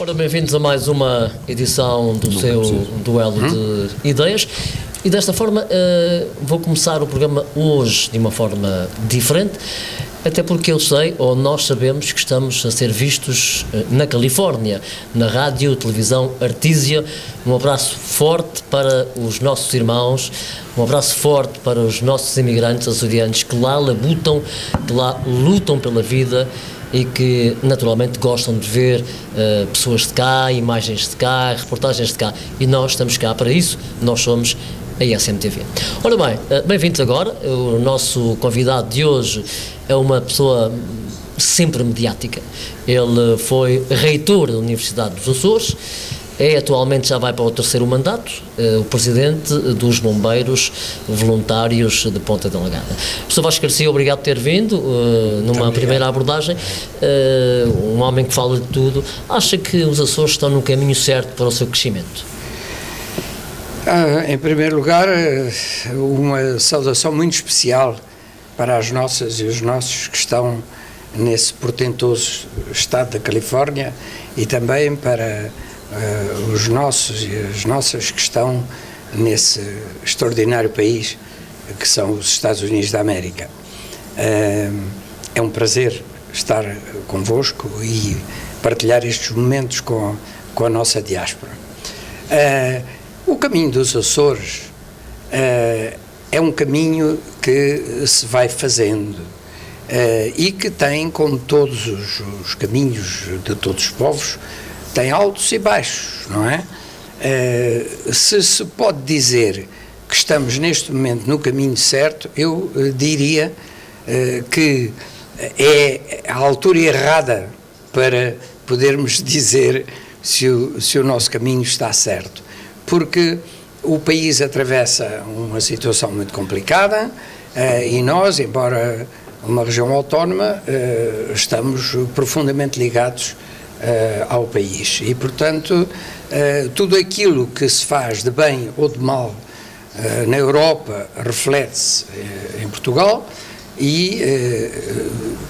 Ora, bem-vindos a mais uma edição do seu duelo de ideias. E desta forma vou começar o programa hoje de uma forma diferente, até porque eu sei, ou nós sabemos, que estamos a ser vistos na Califórnia, na rádio, televisão Artesia. Um abraço forte para os nossos irmãos, um abraço forte para os nossos imigrantes açorianos que lá labutam, que lá lutam pela vida e que naturalmente gostam de ver pessoas de cá, imagens de cá, reportagens de cá, e nós estamos cá para isso. Nós somos a SMTV. Ora bem, bem-vindos agora. O nosso convidado de hoje é uma pessoa sempre mediática. Ele foi reitor da Universidade dos Açores, atualmente já vai para o terceiro mandato, o presidente dos Bombeiros Voluntários de Ponta Delgada. Professor Vasco Garcia, obrigado por ter vindo, numa primeira abordagem, um homem que fala de tudo. Acha que os Açores estão no caminho certo para o seu crescimento? Em primeiro lugar, uma saudação muito especial para as nossas e os nossos que estão nesse portentoso estado da Califórnia e também para os nossos e as nossas que estão nesse extraordinário país que são os Estados Unidos da América. É um prazer estar convosco e partilhar estes momentos com a nossa diáspora. O caminho dos Açores é um caminho que se vai fazendo e que tem, como todos os caminhos de todos os povos, tem altos e baixos, não é? Se pode dizer que estamos neste momento no caminho certo, eu diria que é a altura errada para podermos dizer se o nosso caminho está certo, porque o país atravessa uma situação muito complicada e nós, embora uma região autónoma, estamos profundamente ligados ao país e, portanto, tudo aquilo que se faz de bem ou de mal na Europa reflete-se em Portugal e,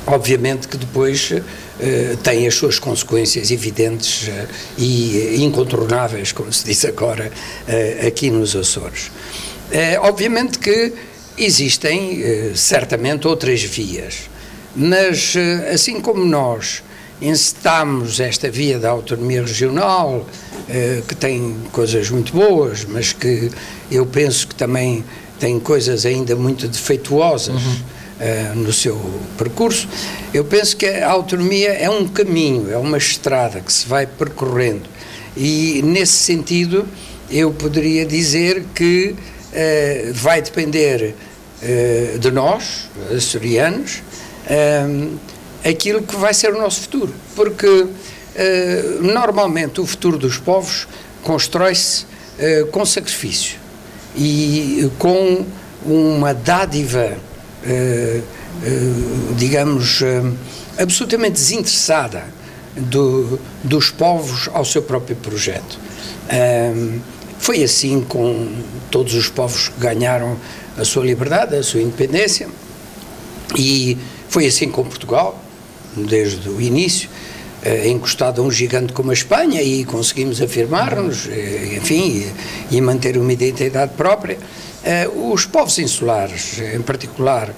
obviamente, que depois tem as suas consequências evidentes e incontornáveis, como se diz agora, aqui nos Açores. Obviamente que existem, certamente, outras vias, mas, assim como nós encetámos esta via da autonomia regional, que tem coisas muito boas, mas que eu penso que também tem coisas ainda muito defeituosas no seu percurso. Eu penso que a autonomia é um caminho, é uma estrada que se vai percorrendo e, nesse sentido, eu poderia dizer que vai depender de nós, açorianos, aquilo que vai ser o nosso futuro, porque normalmente o futuro dos povos constrói-se com sacrifício e com uma dádiva, digamos, absolutamente desinteressada dos povos ao seu próprio projeto. Foi assim com todos os povos que ganharam a sua liberdade, a sua independência, e foi assim com Portugal, desde o início, encostado a um gigante como a Espanha, e conseguimos afirmar-nos, enfim, e manter uma identidade própria. Os povos insulares, em particular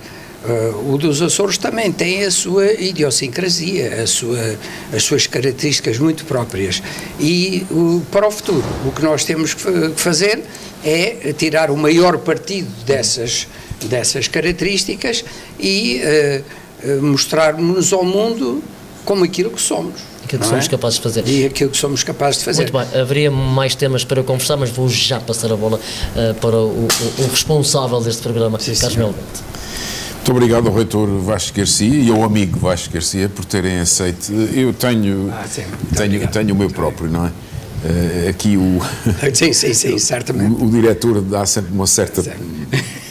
o dos Açores, também têm a sua idiosincrasia, as suas características muito próprias. E para o futuro, o que nós temos que fazer é tirar o maior partido dessas características e mostrarmos ao mundo como aquilo que somos. Aquilo que somos capazes de fazer. E aquilo que somos capazes de fazer. Muito bem, haveria mais temas para conversar, mas vou já passar a bola para o responsável deste programa, Carlos Melbente. Muito obrigado ao reitor Vasco Garcia e ao amigo Vasco Garcia por terem aceito. Eu tenho o meu próprio, não é? Aqui Sim, certamente. O diretor dá sempre uma certa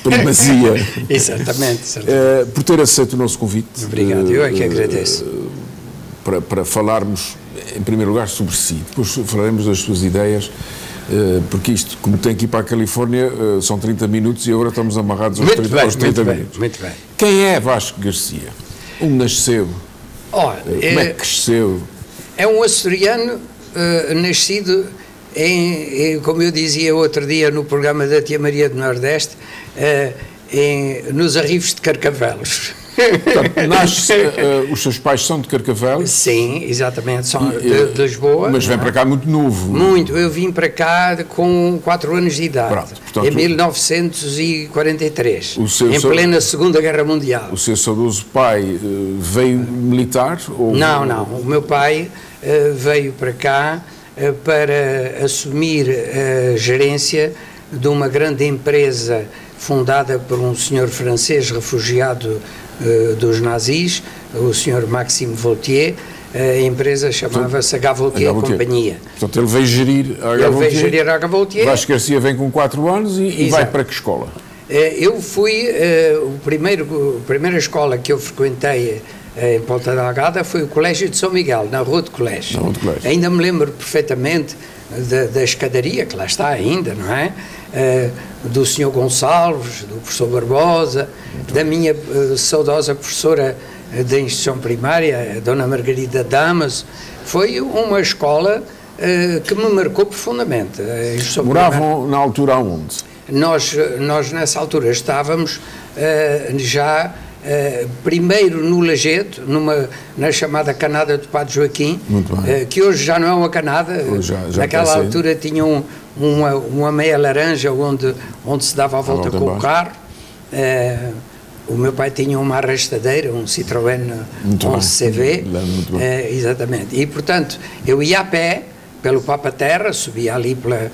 primazia. Exatamente. Por ter aceito o nosso convite. Obrigado, eu é que agradeço. Para falarmos, em primeiro lugar, sobre si. Depois falaremos das suas ideias, porque isto, como tem que ir para a Califórnia, são 30 minutos e agora estamos amarrados aos 30 minutos. Muito bem. Quem é Vasco Garcia? Onde nasceu? Olha, como é que cresceu? É um açoriano nascido como eu dizia outro dia no programa da Tia Maria do Nordeste, nos arrifes de Carcavelos. Portanto, os seus pais são de Carcavelos? Sim, exatamente, são de Lisboa. Mas vem para cá muito novo. Muito, eu vim para cá com 4 anos de idade, portanto, em 1943, em plena Segunda Guerra Mundial. O seu saudoso pai veio militar? Ou... Não, o meu pai veio para cá para assumir a gerência de uma grande empresa fundada por um senhor francês refugiado dos nazis, o senhor Maxime Voltier. A empresa chamava-se H. Voltier Companhia. Portanto, ele veio gerir a H. Voltier. Vasco Garcia vem com 4 anos e vai para que escola? Eu fui, a primeira escola que eu frequentei em Ponta Delgada foi o Colégio de São Miguel, na Rua de Colégio. Ainda me lembro perfeitamente da escadaria, que lá está ainda, não é? Do Sr. Gonçalves, do professor Barbosa, da minha saudosa professora da instituição primária, a Dona Margarida Damas. Foi uma escola que me marcou profundamente. Moravam na altura aonde? Nós nessa altura estávamos já primeiro no Lajedo, na chamada Canada do Padre Joaquim, que hoje já não é uma canada. Naquela altura tinha uma meia laranja onde se dava a volta com o carro. O meu pai tinha uma arrastadeira, um Citroën 11CV, exatamente, e portanto eu ia a pé pelo Papa Terra, subia ali pela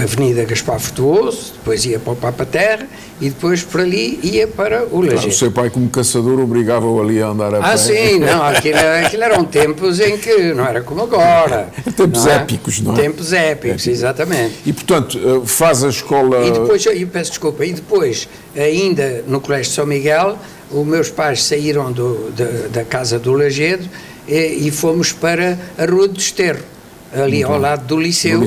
Avenida Gaspar Frutuoso, depois ia para o Papa Terra e depois por ali ia para o Lajedo. O seu pai, como caçador, obrigava-o ali a andar a pé. Sim, não, aquilo eram tempos em que não era como agora. Tempos épicos, não é? Tempos épicos, exatamente. E, portanto, faz a escola... E depois, eu peço desculpa, e depois, ainda no Colégio de São Miguel, os meus pais saíram da casa do Lajedo e fomos para a Rua do Desterro, ali ao lado do liceu,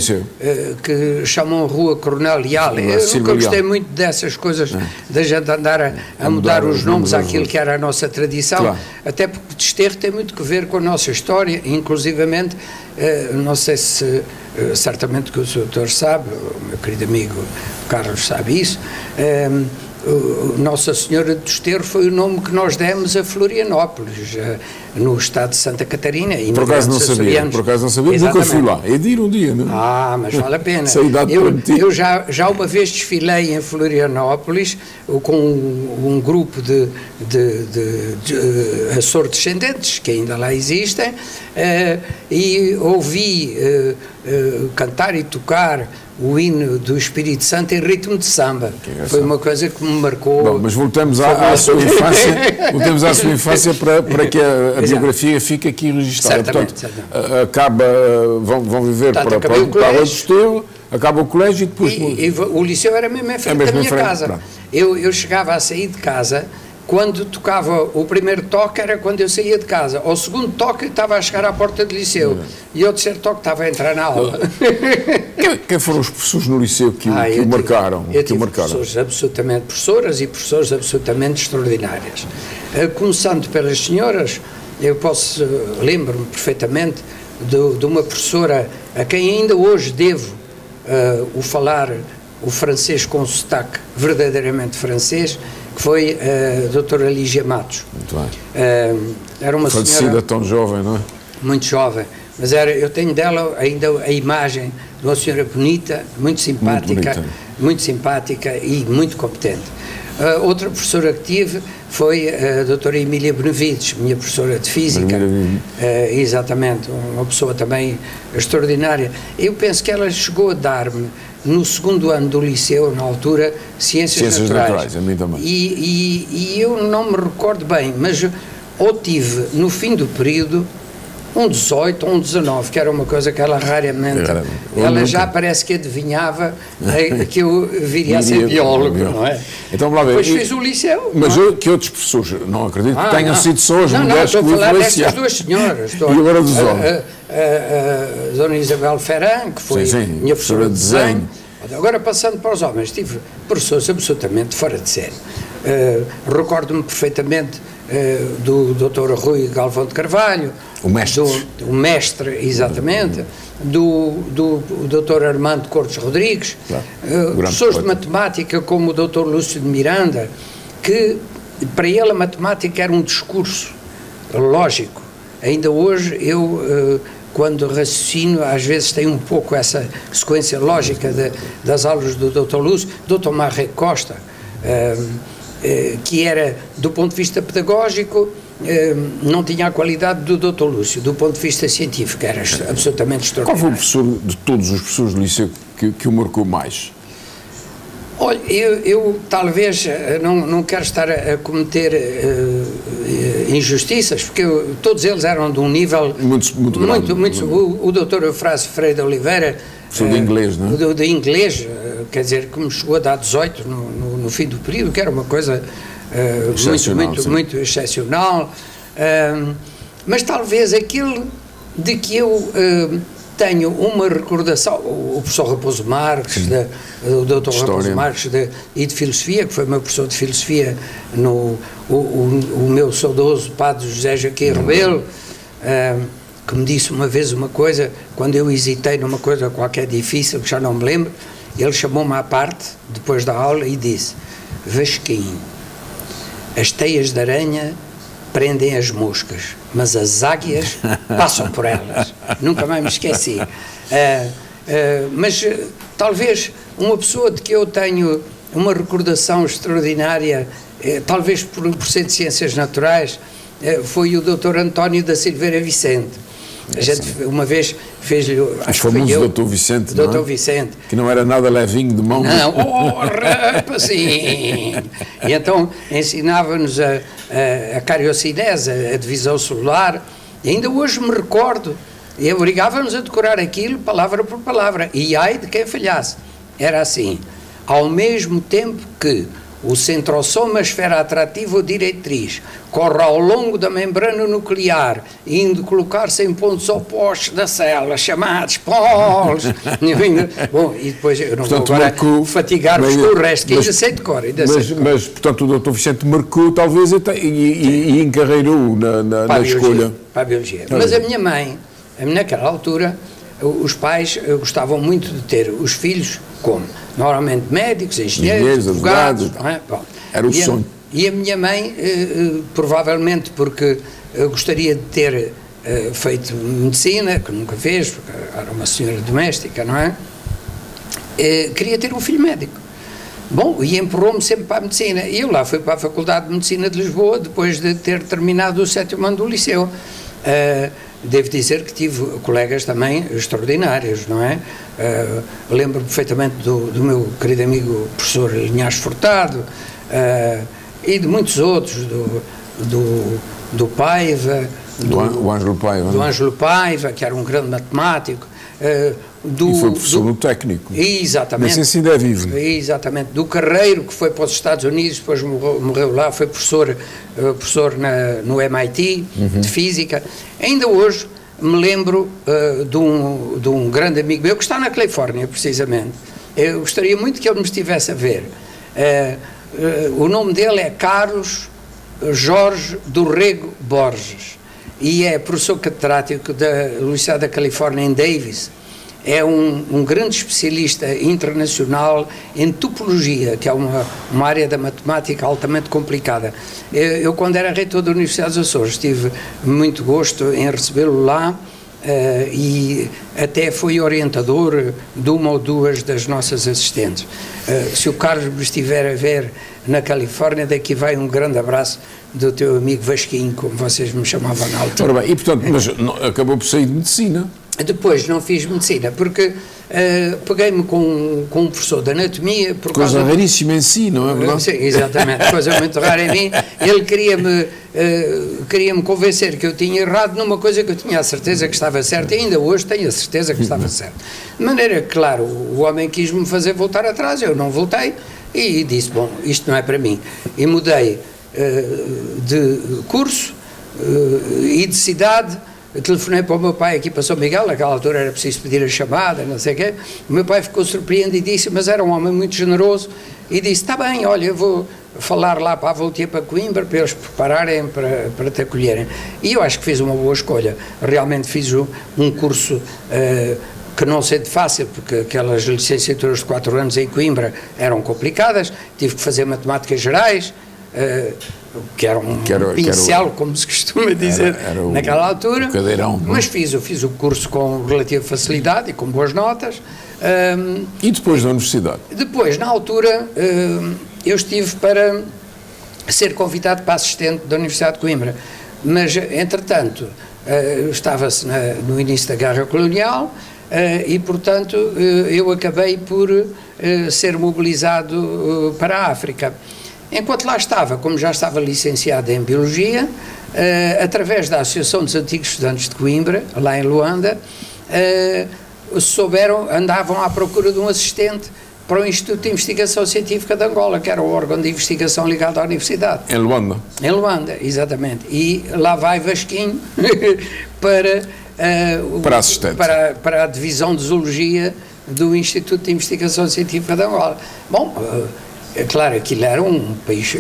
que chamam Rua Coronel Leal. Eu nunca gostei muito dessas coisas, da gente andar a mudar os nomes àquilo que era a nossa tradição, até porque Desterro tem muito que ver com a nossa história, inclusivamente, não sei se, certamente que o doutor sabe, o meu querido amigo Carlos sabe isso, Nossa Senhora do Desterro foi o nome que nós demos a Florianópolis, no estado de Santa Catarina. Por acaso não sabia, nunca fui lá. É de ir um dia, não é? Mas vale a pena. Eu já uma vez desfilei em Florianópolis com um grupo de Açor-descendentes, que ainda lá existem, e ouvi cantar e tocar o hino do Espírito Santo em ritmo de samba. Foi uma coisa que me marcou. Bom, mas voltamos à sua infância, para que a biografia fique aqui registada. Portanto, vão viver para o Desterro, acaba o colégio e depois... E o liceu era mesmo em frente da minha casa. Eu chegava a sair de casa, quando tocava o primeiro toque era quando eu saía de casa, ao segundo toque estava a chegar à porta do liceu e ao terceiro toque estava a entrar na aula. Quem foram os professores no liceu que o marcaram? Eu tive professoras e professores absolutamente extraordinárias. Começando pelas senhoras, lembro-me perfeitamente de uma professora a quem ainda hoje devo falar o francês com sotaque verdadeiramente francês, que foi a doutora Lígia Matos. Muito bem. Era uma falecida tão jovem, não é? Muito jovem, mas eu tenho dela ainda a imagem de uma senhora bonita, muito simpática e muito competente. Outra professora que tive foi a doutora Emília Benevides, minha professora de Física, exatamente, uma pessoa também extraordinária. Eu penso que ela chegou a dar-me, no segundo ano do liceu, na altura, Ciências Naturais. A mim também. E eu não me recordo bem, mas ou tive, no fim do período, um 18 ou um 19, que era uma coisa que ela raramente... Ela já parece que adivinhava que eu viria a ser biólogo, não é? Então, lá ver. Depois fiz o liceu. Mas que outros professores, não acredito que tenham sido só as mulheres que o influenciaram. Não, estou a falar destas duas senhoras. E agora dos homens? A Dona Isabel Ferran, que foi minha professora de desenho. Agora, passando para os homens, tive professores absolutamente fora de série. Recordo-me perfeitamente do Dr. Rui Galvão de Carvalho, o mestre, o mestre, exatamente, do Dr. Armando Cortes Rodrigues, professores de matemática como o Dr. Lúcio de Miranda, que para ele a matemática era um discurso lógico. Ainda hoje eu, quando raciocino, às vezes tenho um pouco essa sequência lógica das aulas do Dr. Lúcio, Dr. Marre Costa, que era, do ponto de vista pedagógico, não tinha a qualidade do Dr. Lúcio, do ponto de vista científico, era absolutamente extraordinário. Qual foi o professor, de todos os professores do liceu, que o marcou mais? Olha, eu talvez não quero estar a cometer injustiças, porque todos eles eram de um nível muito grande. O doutor Eufrásio Freire de Oliveira, professor de inglês, não é? De inglês, quer dizer, que me chegou a dar 18 no fim do período, que era uma coisa muito excepcional, mas talvez aquilo de que eu tenho uma recordação, o professor Raposo Marques, o doutor Raposo Marques e de filosofia, que foi meu professor de filosofia, o meu saudoso padre José Joaquim Rebelo, que me disse uma vez uma coisa, quando eu hesitei numa coisa qualquer difícil, que já não me lembro, ele chamou-me à parte, depois da aula, e disse: Vasquinho, as teias de aranha prendem as moscas, mas as águias passam por elas. Nunca mais me esqueci. Mas talvez uma pessoa de que eu tenho uma recordação extraordinária, talvez por ser de ciências naturais, foi o Dr. António da Silveira Vicente. A gente uma vez fez-lhe... O famoso Dr. Vicente, não é? Dr. Vicente. Que não era nada levinho de mão. Não, rapazinho! E então ensinava-nos a cariocinese, a divisão celular, e ainda hoje me recordo, e obrigava-nos a decorar aquilo palavra por palavra, e ai de quem falhasse. Era assim: ao mesmo tempo que o centrosoma, a esfera atrativa ou diretriz, corre ao longo da membrana nuclear, indo colocar-se em pontos opostos da célula, chamados polos. Bom, e depois eu não portanto, vou agora fatigar-vos com o resto, que ainda sei de cor. Mas, portanto, o Dr. Vicente marcou, talvez, e encarreirou na escolha. Para a biologia. Mas a minha mãe, naquela altura, os pais gostavam muito de ter os filhos como? Normalmente médicos, engenheiros, advogados. Não é? Bom, era o sonho. E a minha mãe, provavelmente porque gostaria de ter feito medicina, que nunca fez, porque era uma senhora doméstica, não é? Queria ter um filho médico. Bom, e empurrou-me sempre para a medicina. E eu lá fui para a Faculdade de Medicina de Lisboa, depois de ter terminado o 7º ano do liceu. Devo dizer que tive colegas também extraordinários, não é? Lembro perfeitamente do meu querido amigo professor Linhares Furtado, e de muitos outros, do Paiva, do Ângelo Paiva. Do Ângelo Paiva, que era um grande matemático. E foi professor no técnico. Exatamente. Mas assim ainda é vivo. Exatamente. Do Carreiro, que foi para os Estados Unidos, depois morreu lá, foi professor no MIT, de Física. Ainda hoje me lembro de um grande amigo meu, que está na Califórnia, precisamente. Eu gostaria muito que ele me estivesse a ver. O nome dele é Carlos Jorge do Rego Borges, e é professor catedrático da Universidade da Califórnia em Davis. É um grande especialista internacional em topologia, que é uma área da matemática altamente complicada. Eu, quando era reitor da Universidade dos Açores, tive muito gosto em recebê-lo lá, e até foi orientador de uma ou duas das nossas assistentes. Se o Carlos me estiver a ver na Califórnia, daqui vai um grande abraço do teu amigo Vasquinho, como vocês me chamavam na altura. Ora bem, e portanto, mas acabou por sair de medicina? Depois não fiz medicina, porque peguei-me com um professor de anatomia. Coisa raríssima em si, não é verdade? Sim, exatamente, coisa muito rara em mim. Ele queria-me convencer que eu tinha errado numa coisa que eu tinha a certeza que estava certa, e ainda hoje tenho a certeza que estava certa. De maneira que, claro, o homem quis-me fazer voltar atrás, eu não voltei, e disse: bom, isto não é para mim. E mudei de curso e de cidade. telefonei para o meu pai aqui para São Miguel, naquela altura era preciso pedir a chamada, não sei o quê. O meu pai ficou surpreendidíssimo, mas era um homem muito generoso, e disse, está bem, olha, eu vou falar lá para a Voltia, para Coimbra, para eles prepararem, para te acolherem. E eu acho que fiz uma boa escolha. Realmente fiz um curso que não sei de fácil, porque aquelas licenciaturas de 4 anos em Coimbra eram complicadas, tive que fazer matemáticas gerais, que era um pincel, como se costuma dizer, era naquela altura, cadeirão, mas fiz o curso com relativa facilidade e com boas notas. E depois da universidade? Depois, na altura, eu estive para ser convidado para assistente da Universidade de Coimbra, mas, entretanto, estava-se no início da Guerra Colonial, e, portanto, eu acabei por ser mobilizado para a África. Enquanto lá estava, como já estava licenciado em Biologia, através da Associação dos Antigos Estudantes de Coimbra, lá em Luanda, andavam à procura de um assistente para o Instituto de Investigação Científica de Angola, que era o órgão de investigação ligado à universidade. Em Luanda? Em Luanda, exatamente. E lá vai Vasquinho para assistente. Para a Divisão de Zoologia do Instituto de Investigação Científica de Angola. Bom, é claro, aquilo era um país,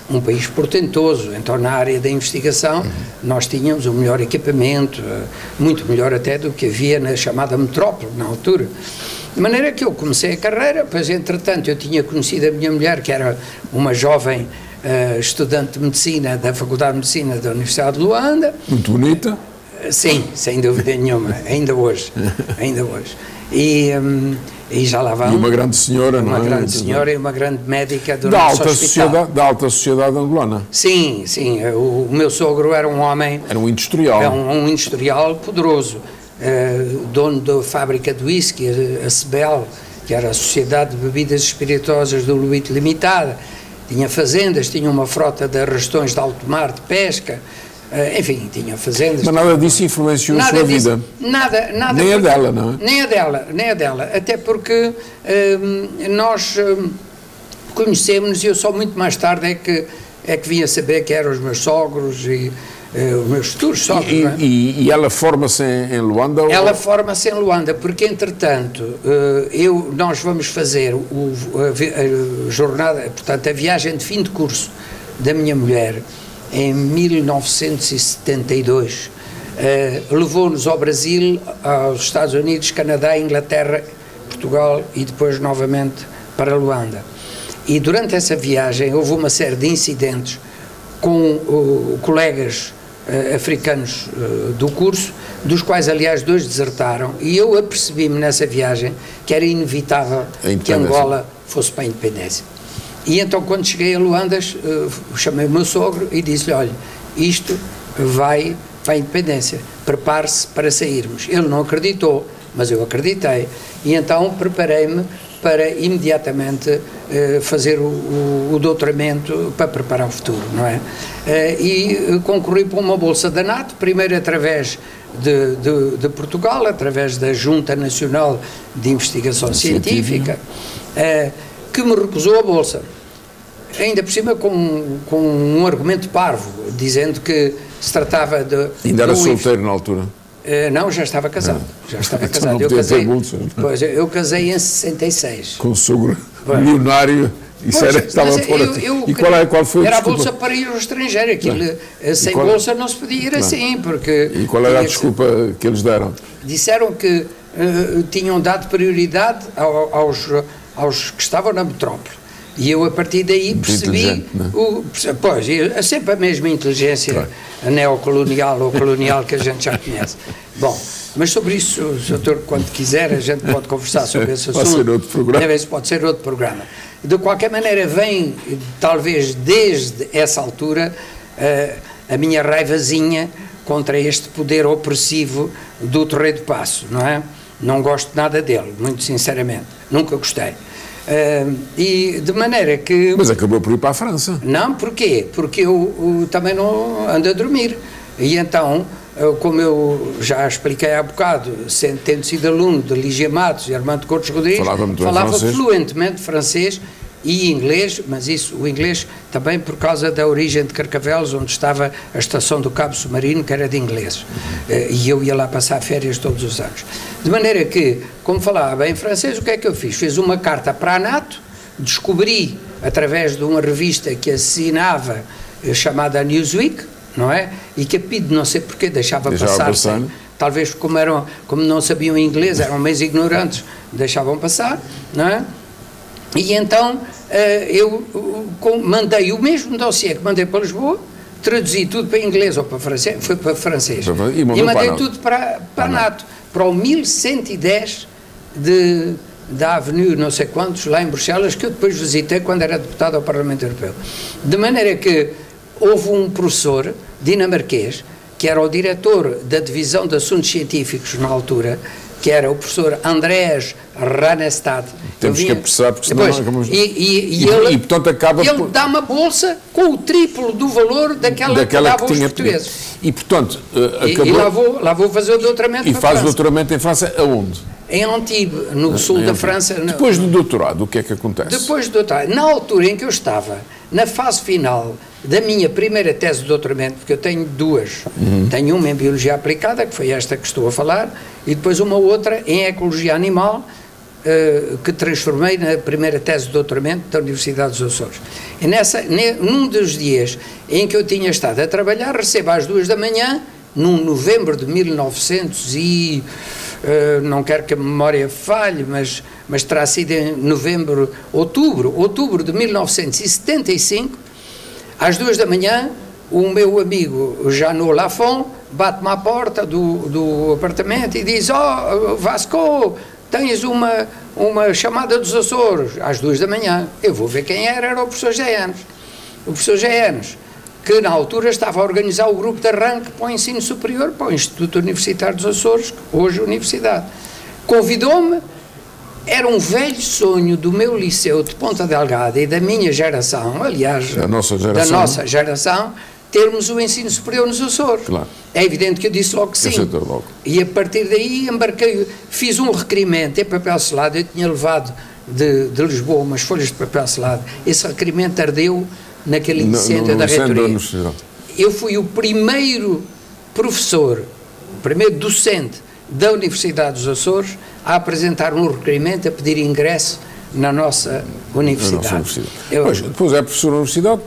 um país portentoso, então na área da investigação nós tínhamos o melhor equipamento, muito melhor até do que havia na chamada metrópole na altura. De maneira que eu comecei a carreira, pois entretanto eu tinha conhecido a minha mulher, que era uma jovem estudante de Medicina da Faculdade de Medicina da Universidade de Luanda. Muito bonita? Sim, sem dúvida nenhuma, ainda hoje. E já lá vão. E uma grande senhora, não é? Uma grande senhora e uma grande médica do nosso hospital. Da alta sociedade angolana. Sim, sim. O meu sogro era um homem... Era um industrial. Era um industrial poderoso. Dono da fábrica de whisky, a Sebel, que era a Sociedade de Bebidas Espirituosas do Luíto Limitada. Tinha fazendas, tinha uma frota de arrastões de alto mar, de pesca. Enfim, tinha fazendas. Mas nada disso influenciou a sua vida? Nada. Nem a dela, não é? Nem a dela. Até porque nós conhecemos-nos e eu só muito mais tarde é que vim a saber que eram os meus sogros e os meus futuros sogros. E ela forma-se em Luanda? Ela forma-se em Luanda, porque entretanto nós vamos fazer a jornada, portanto a viagem de fim de curso da minha mulher em 1972, levou-nos ao Brasil, aos Estados Unidos, Canadá, Inglaterra, Portugal e depois novamente para Luanda. E durante essa viagem houve uma série de incidentes com colegas africanos do curso, dos quais aliás 2 desertaram, e eu apercebi-me nessa viagem que era inevitável que Angola fosse para a independência. E então, quando cheguei a Luanda, chamei o meu sogro e disse-lhe, olha, isto vai para a independência, prepare-se para sairmos. Ele não acreditou, mas eu acreditei, e então preparei-me para imediatamente fazer o doutoramento para preparar o futuro, não é? E concorri para uma bolsa da NATO, primeiro através de Portugal, através da Junta Nacional de Investigação Científica, que me recusou a bolsa, ainda por cima com um argumento parvo, dizendo que se tratava de... Ainda era solteiro na altura? Não, já estava casado. Já estava então casado. Eu casei em 66. Com o sogro milionário. Estava fora. Qual foi era a bolsa para ir ao estrangeiro. Aquilo, sem bolsa não se podia ir assim. Porque e qual era a desculpa que eles deram? Disseram que tinham dado prioridade aos que estavam na metrópole. E eu, a partir daí, percebi... é sempre a mesma inteligência neocolonial ou colonial que a gente já conhece. Bom, mas sobre isso, doutor, quando quiser, a gente pode conversar sobre esse assunto. Pode ser outro programa. Pode ser outro programa. De qualquer maneira, vem, talvez desde essa altura, a minha raivazinha contra este poder opressivo do Torre do Paço, não é? Não gosto nada dele, muito sinceramente. Nunca gostei. E de maneira que... Mas acabou por ir para a França. Não, porquê? Porque eu também não ando a dormir. E então, como eu já expliquei há bocado, tendo sido aluno de Ligia Matos e Armando Cortes Rodrigues, falava fluentemente francês e inglês, mas o inglês também por causa da origem de Carcavelos, onde estava a estação do Cabo Submarino, que era de ingleses, e eu ia lá passar férias todos os anos. De maneira que, como falava bem francês, o que é que eu fiz? Fiz uma carta para a NATO, descobri, através de uma revista que assinava, chamada Newsweek, não é? E que a PIDE, não sei porquê, deixava passar, talvez como não sabiam inglês, eram meio ignorantes, deixavam passar, não é? E então eu mandei o mesmo dossiê que mandei para Lisboa, traduzi tudo para inglês ou para francês, foi para francês, e mandei tudo para a NATO, para o 1110 da Avenue não sei quantos, lá em Bruxelas, que eu depois visitei quando era deputado ao Parlamento Europeu. De maneira que houve um professor dinamarquês, que era o diretor da Divisão de Assuntos Científicos na altura, que era o professor Andrés Ranestad. Temos que apressar, porque senão depois, acabamos... ele, portanto, acaba ele dá uma bolsa com o triplo do valor daquela que dava aos portugueses. E, portanto, acabou... lá vou fazer o doutoramento. E faz o doutoramento em França aonde? Em Antibes, no sul da França. Depois do doutorado, o que é que acontece? Depois do doutorado, na altura em que eu estava, na fase final da minha primeira tese de doutoramento, porque eu tenho duas, tenho uma em Biologia Aplicada, que foi esta que estou a falar, e depois uma outra em Ecologia Animal, que transformei na primeira tese de doutoramento da Universidade dos Açores. E num dos dias em que eu tinha estado a trabalhar, recebo às 2 da manhã, num novembro de 1900 e... não quero que a memória falhe, mas terá sido em outubro de 1975, às 2 da manhã, o meu amigo Janot Lafont bate-me à porta do apartamento e diz: "Oh, Vasco, tens uma chamada dos Açores", às 2 da manhã. Eu vou ver quem era o professor Jaeanes. O professor Jaeanes, que na altura estava a organizar o grupo de arranque para o ensino superior, para o Instituto Universitário dos Açores, hoje Universidade. Convidou-me, era um velho sonho do meu liceu de Ponta Delgada e da minha geração, aliás, da nossa geração, termos o ensino superior nos Açores. Claro. É evidente que eu disse logo que sim. E a partir daí embarquei, fiz um requerimento em papel selado, eu tinha levado de Lisboa umas folhas de papel selado, esse requerimento ardeu naquele incêndio da reitoria. Eu fui o primeiro professor, o primeiro docente da Universidade dos Açores a apresentar um requerimento a pedir ingresso na nossa universidade. Depois é professor da universidade,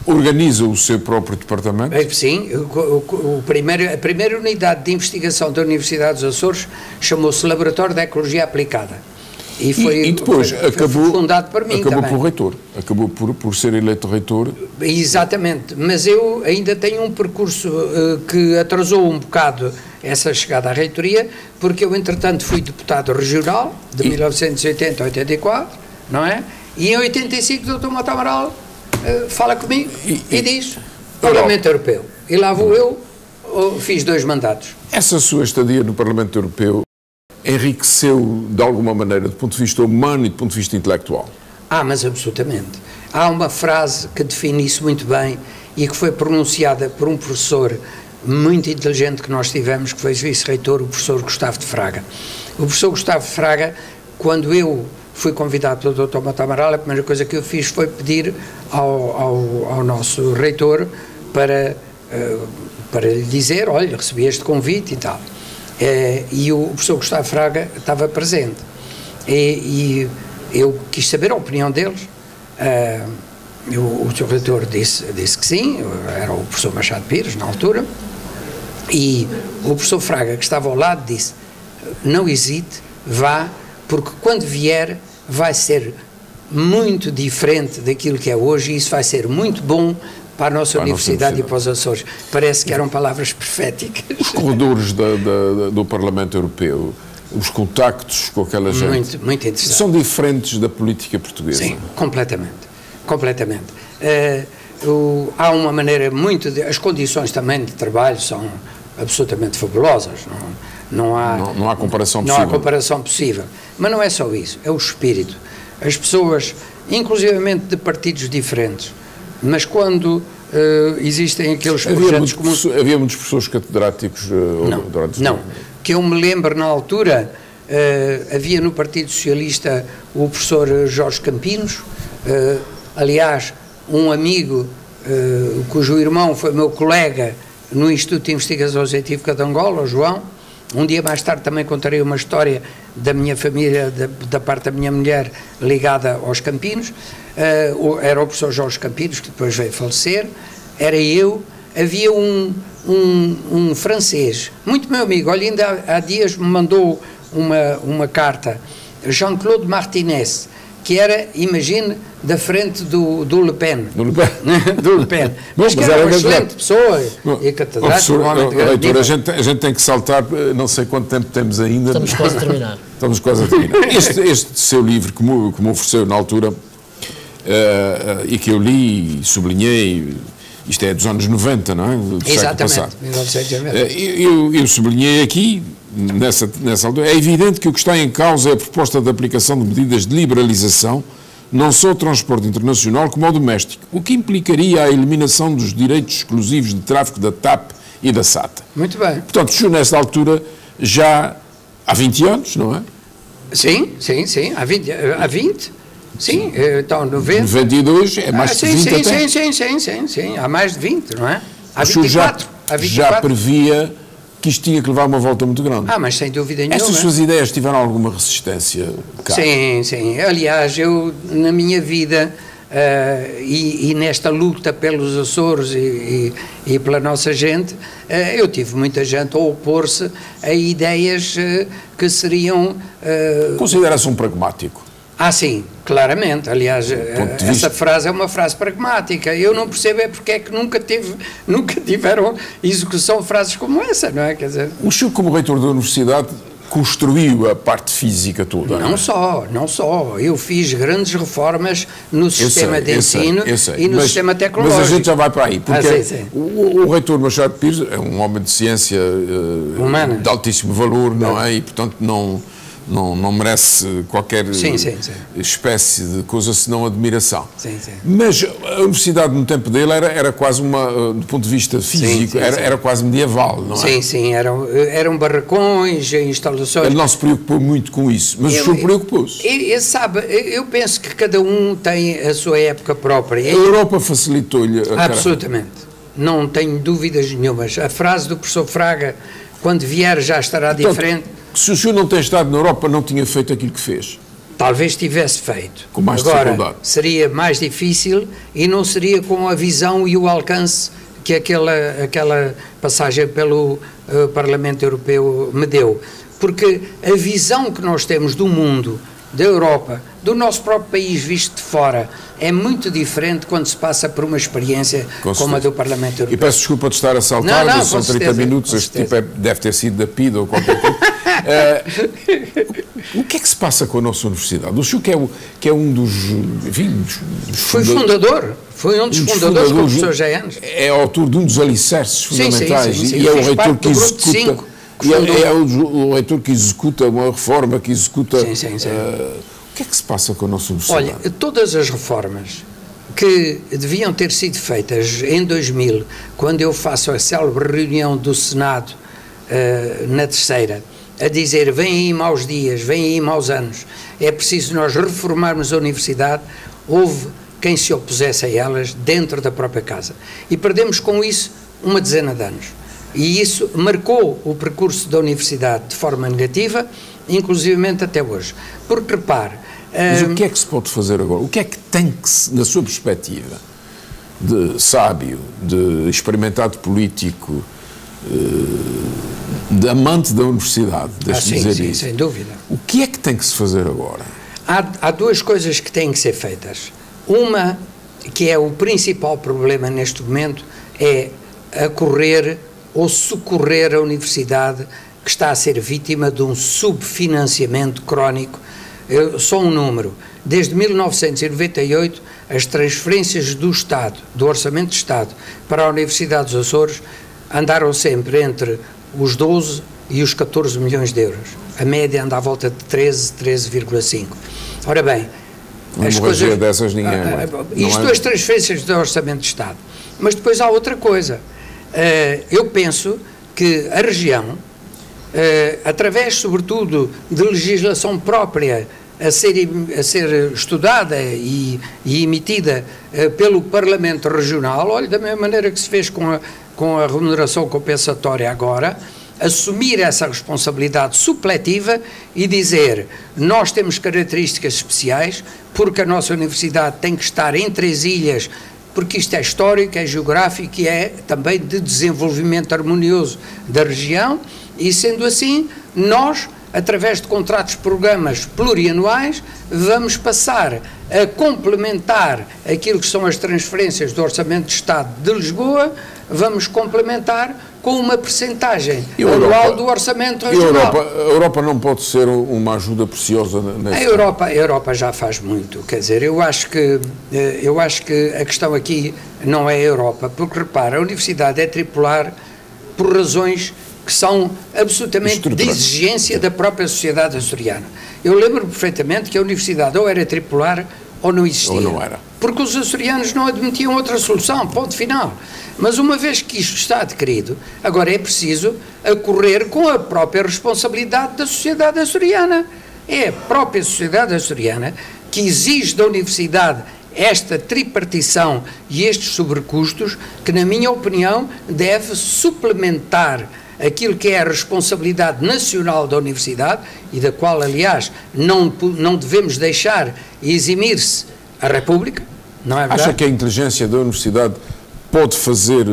organiza o seu próprio departamento? Sim, a primeira unidade de investigação da Universidade dos Açores chamou-se Laboratório de Ecologia Aplicada. E depois acabou fundado por mim acabou também. por reitor, acabou por ser eleito reitor. Exatamente, mas eu ainda tenho um percurso que atrasou um bocado essa chegada à reitoria, porque eu entretanto fui deputado regional de 1980 a 84, não é? E em 85 o Dr. Mota Amaral fala comigo e diz: Parlamento Europeu. E lá vou eu, fiz 2 mandatos. Essa sua estadia no Parlamento Europeu enriqueceu de alguma maneira, do ponto de vista humano e do ponto de vista intelectual? Mas absolutamente. Há uma frase que define isso muito bem e que foi pronunciada por um professor muito inteligente que nós tivemos, que foi vice-reitor, o professor Gustavo de Fraga. O professor Gustavo de Fraga, quando eu fui convidado pelo Dr. Mota Amaral, a primeira coisa que eu fiz foi pedir ao nosso reitor para lhe dizer: olha, recebi este convite e tal. E o professor Gustavo Fraga estava presente e eu quis saber a opinião deles. O seu reitor disse que sim, era o professor Machado Pires na altura, e o professor Fraga, que estava ao lado, disse: não hesite, vá, porque quando vier vai ser muito diferente daquilo que é hoje e isso vai ser muito bom para a nossa universidade e para os Açores. Parece que eram palavras proféticas. Os corredores do Parlamento Europeu, os contactos com aquela gente, muito interessante. São diferentes da política portuguesa? Sim, completamente. Há uma maneira as condições também de trabalho são absolutamente fabulosas. Não há comparação possível. Não há comparação possível. Mas não é só isso, é o espírito. As pessoas, inclusivamente de partidos diferentes, mas quando existem aqueles projetos comuns... Havia muitos professores catedráticos? Não, que eu me lembro na altura, havia no Partido Socialista o professor Jorge Campinos, aliás, um amigo cujo irmão foi meu colega no Instituto de Investigação Científica de Angola, o João. Um dia mais tarde também contarei uma história da minha família, da parte da minha mulher, ligada aos Campinos. Era o professor Jorge Campinos, que depois veio falecer, era eu. Havia um francês, muito meu amigo, olha, ainda há dias me mandou uma carta, Jean-Claude Martinez, que era, imagine, da frente do Le Pen. Do Le Pen. Do Le Pen. Mas que era uma excelente pessoa e catedrático, um homem de grande leitor, a gente tem que saltar, não sei quanto tempo temos ainda. Estamos quase a terminar. Estamos quase a terminar. Este seu livro, que me ofereceu na altura, e que eu li e sublinhei, isto é dos anos 90, não é? Do exatamente, 1990. Eu sublinhei aqui, nessa altura, é evidente que o que está em causa é a proposta de aplicação de medidas de liberalização, não só o transporte internacional como o doméstico, o que implicaria a eliminação dos direitos exclusivos de tráfego da TAP e da SATA. Muito bem. Portanto, surgiu nessa altura já há 20 anos, não é? Sim, há 20? Sim, então 90. 92 é mais de 20 até. Sim, há mais de 20, não é? Há 24. Já previa que isto tinha que levar uma volta muito grande. Mas sem dúvida nenhuma. Estas suas ideias tiveram alguma resistência cá? Sim. Aliás, eu, na minha vida, e nesta luta pelos Açores e pela nossa gente, eu tive muita gente a opor-se a ideias que seriam... Considera-se um pragmático? Sim, claramente. Aliás, essa frase é uma frase pragmática. Eu não percebo porque é que nunca tiveram execução de frases como essa, não é? Quer dizer, o senhor, como reitor da universidade, construiu a parte física toda? Não só. Eu fiz grandes reformas no sistema de ensino e no sistema tecnológico. Mas a gente já vai para aí, porque o reitor Machado Pires é um homem de ciência humana, de altíssimo valor, não é? E, portanto, não merece qualquer espécie de coisa senão admiração. Mas a universidade no tempo dele era quase do ponto de vista físico, era quase medieval, não é? Sim, eram barracões, instalações. Ele não se preocupou muito com isso, mas o senhor preocupou-se. Eu penso que cada um tem a sua época própria. A Europa facilitou-lhe a absolutamente. Não tenho dúvidas nenhumas. A frase do professor Fraga, quando vier já estará diferente. Se o senhor não tem estado na Europa, não tinha feito aquilo que fez? Talvez tivesse feito. Com mais dificuldade. Agora, seria mais difícil e não seria com a visão e o alcance que aquela passagem pelo Parlamento Europeu me deu. Porque a visão que nós temos do mundo, da Europa, do nosso próprio país visto de fora, é muito diferente quando se passa por uma experiência como a do Parlamento Europeu. E peço desculpa de estar a saltar, mas são 30 minutos, este tipo deve ter sido da PIDA ou qualquer coisa. O que é que se passa com a nossa universidade? O senhor que é um dos... Enfim, foi um dos fundadores com o professor Jaianes. É autor de um dos alicerces fundamentais e é o reitor que executa... É o reitor que executa uma reforma, que executa... O que é que se passa com a nossa universidade? Olha, todas as reformas que deviam ter sido feitas em 2000, quando eu faço a célebre reunião do Senado na terceira, a dizer, vêm aí maus dias, vêm aí maus anos, é preciso nós reformarmos a universidade, houve quem se opusesse a elas dentro da própria casa. E perdemos com isso uma dezena de anos. E isso marcou o percurso da universidade de forma negativa, inclusivamente até hoje. Porque, repare... Mas o que é que se pode fazer agora? O que é que tem que, na sua perspectiva, de sábio, de experimentado político, de amante da universidade, deixe-me dizer isso, sem dúvida. O que é que tem que se fazer agora? Há duas coisas que têm que ser feitas. Uma, que é o principal problema neste momento, é acorrer ou socorrer a universidade que está a ser vítima de um subfinanciamento crónico. Só um número. Desde 1998, as transferências do Estado, do Orçamento de Estado, para a Universidade dos Açores, andaram sempre entre os 12 e os 14 milhões de euros. A média anda à volta de 13,5. Ora bem, as coisas... dessas ninguém isto as transferências do Orçamento de Estado. Mas depois há outra coisa. Eu penso que a região através, sobretudo, de legislação própria a ser estudada e emitida pelo Parlamento Regional, olha, da mesma maneira que se fez com a remuneração compensatória agora, assumir essa responsabilidade supletiva e dizer, nós temos características especiais, porque a nossa universidade tem que estar em 3 ilhas, porque isto é histórico, é geográfico e é também de desenvolvimento harmonioso da região, e sendo assim, nós, através de contratos de programas plurianuais, vamos passar a complementar aquilo que são as transferências do Orçamento de Estado de Lisboa, vamos complementar com uma percentagem anual do Orçamento Regional. A Europa não pode ser uma ajuda preciosa nesse a Europa já faz muito, quer dizer, eu acho que a questão aqui não é a Europa, porque repara, a universidade é tripular por razões que são absolutamente de exigência da própria sociedade açoriana. Eu lembro perfeitamente que a universidade ou era tripular ou não existia. Ou não era. Porque os açorianos não admitiam outra solução, ponto final. Mas uma vez que isto está adquirido, agora é preciso acorrer com a própria responsabilidade da sociedade açoriana. É a própria sociedade açoriana que exige da universidade esta tripartição e estes sobrecustos que, na minha opinião, deve suplementar aquilo que é a responsabilidade nacional da universidade e da qual, aliás, não devemos deixar eximir-se a República, não é verdade? Acha que a inteligência da universidade pode fazer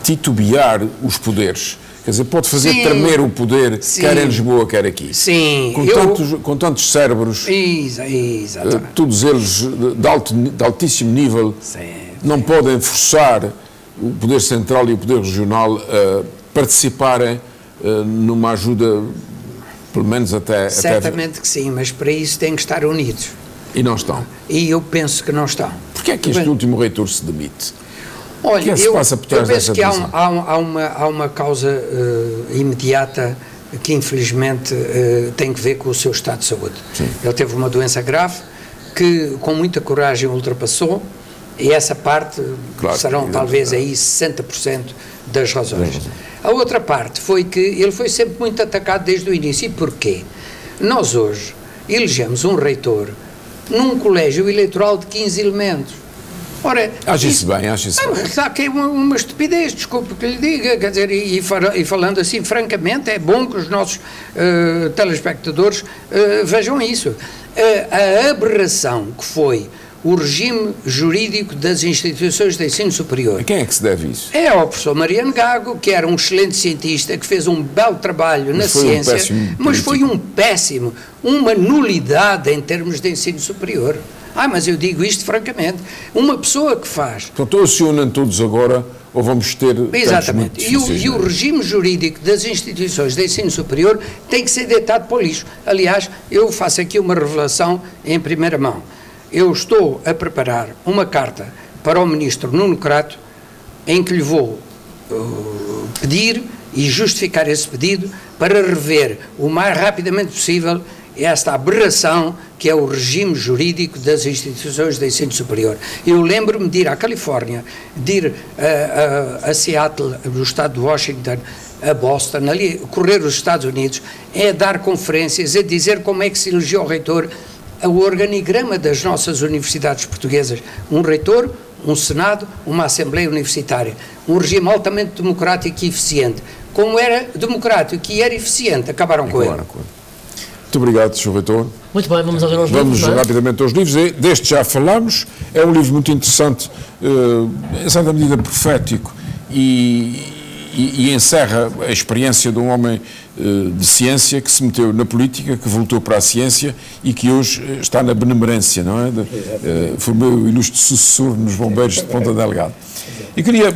titubear os poderes? Quer dizer, pode fazer tremer o poder, quer em Lisboa, quer aqui. Sim. Com tantos cérebros, todos eles de altíssimo nível, não podem forçar o poder central e o poder regional a participarem numa ajuda, pelo menos até... Certamente que sim, mas para isso têm que estar unidos. E não estão. E eu penso que não estão. Porquê é que este último reitor se demite? Olha, o que é que se passa por trás dessa decisão? Há uma causa imediata que infelizmente tem que ver com o seu estado de saúde. Sim. Ele teve uma doença grave que com muita coragem ultrapassou, e essa parte serão talvez aí 60% das razões. A outra parte foi que ele foi sempre muito atacado desde o início. E porquê? Nós hoje elegemos um reitor num colégio eleitoral de 15 elementos. Ora, acha-se bem. Sabe que é uma estupidez, desculpe que lhe diga, quer dizer, e falando assim francamente, é bom que os nossos telespectadores vejam isso. A aberração que foi o regime jurídico das instituições de ensino superior. A quem é que se deve isso? É ao professor Mariano Gago, que era um excelente cientista, que fez um belo trabalho na ciência, mas foi uma nulidade em termos de ensino superior. Mas eu digo isto francamente, uma pessoa que faz... Então acionam todos agora, ou vamos ter... Exatamente, e o regime jurídico das instituições de ensino superior tem que ser deitado para o lixo. Aliás, eu faço aqui uma revelação em primeira mão. Eu estou a preparar uma carta para o ministro Nuno Crato, em que lhe vou pedir e justificar esse pedido para rever o mais rapidamente possível esta aberração que é o regime jurídico das instituições de ensino superior. Eu lembro-me de ir à Califórnia, de ir a Seattle, no estado de Washington, a Boston, ali, correr os Estados Unidos, a dar conferências, a dizer como é que se elegeu o reitor, o organigrama das nossas universidades portuguesas, um reitor, um senado, uma assembleia universitária, um regime altamente democrático e eficiente. Como era democrático e era eficiente, acabaram com ele. Muito obrigado, Sr. Reitor. Muito bem, vamos agora aos livros. Vamos rapidamente aos livros. Deste já falámos, é um livro muito interessante, em certa medida profético, e encerra a experiência de um homem de ciência que se meteu na política, que voltou para a ciência e que hoje está na benemerência, não é? Foi o meu ilustre sucessor nos bombeiros de Ponta Delgada. E queria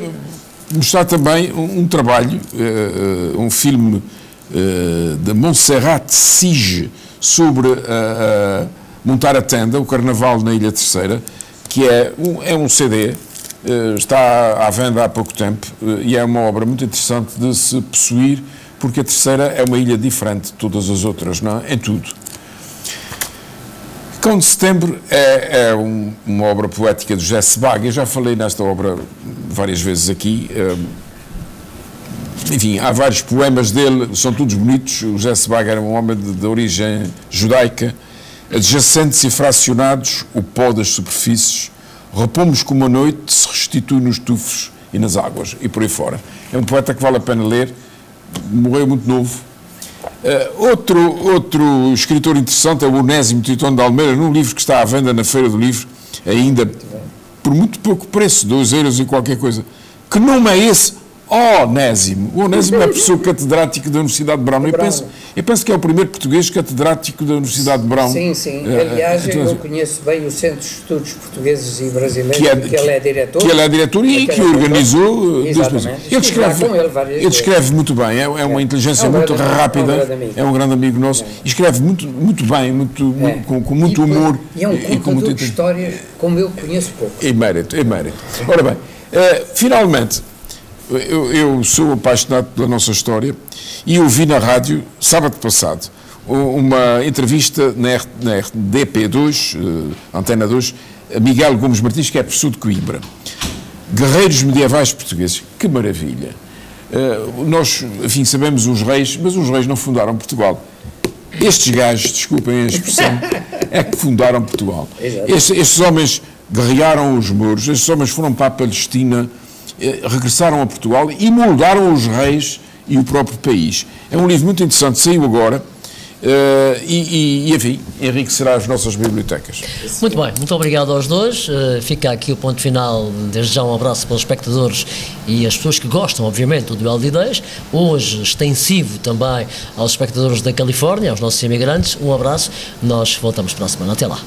mostrar também um trabalho, um filme de Montserrat Sige sobre montar a tenda, o Carnaval na Ilha Terceira, que é um CD, está à venda há pouco tempo e é uma obra muito interessante de se possuir, porque a Terceira é uma ilha diferente de todas as outras, não é? Em tudo. Cão de Setembro é uma obra poética de José Sebag. Eu já falei nesta obra várias vezes aqui. enfim, há vários poemas dele, são todos bonitos. O José Sebaga era um homem de origem judaica. Adjacentes e fracionados, o pó das superfícies, repomos como a noite se restitui nos tufos e nas águas, e por aí fora. É um poeta que vale a pena ler, morreu muito novo. Outro escritor interessante é o Onésimo Tritão de Almeida, num livro que está à venda na Feira do Livro, ainda por muito pouco preço, 2 euros e qualquer coisa. Que nome é esse? Onésimo. O Onésimo é professor catedrático da Universidade de Brown. Eu penso que é o primeiro português catedrático da Universidade de Brown. Sim, sim. Aliás, eu conheço bem o Centro de Estudos Portugueses e Brasileiros, que ele é diretor. Que ele é diretor e que organizou. Exatamente. Ele escreve muito bem, é uma inteligência muito rápida, é um grande amigo nosso, e escreve muito bem, com muito humor. E é um contador de histórias como eu conheço pouco. É mérito. Ora bem, finalmente, eu sou apaixonado pela nossa história e ouvi na rádio, sábado passado, uma entrevista na DP2, Antena 2, a Miguel Gomes Martins, que é professor de Coimbra. Guerreiros medievais portugueses, que maravilha. Nós, enfim, sabemos os reis, mas os reis não fundaram Portugal. Estes gajos, desculpem a expressão, é que fundaram Portugal. Estes homens guerrearam os mouros, estes homens foram para a Palestina, regressaram a Portugal e moldaram os reis e o próprio país. É um livro muito interessante, saiu agora enfim, enriquecerá as nossas bibliotecas. Muito bem, muito obrigado aos dois. Fica aqui o ponto final. Desde já um abraço para os espectadores e as pessoas que gostam, obviamente, do Duelo de Ideias. Hoje extensivo também aos espectadores da Califórnia, aos nossos imigrantes. Um abraço, nós voltamos para a semana. Até lá.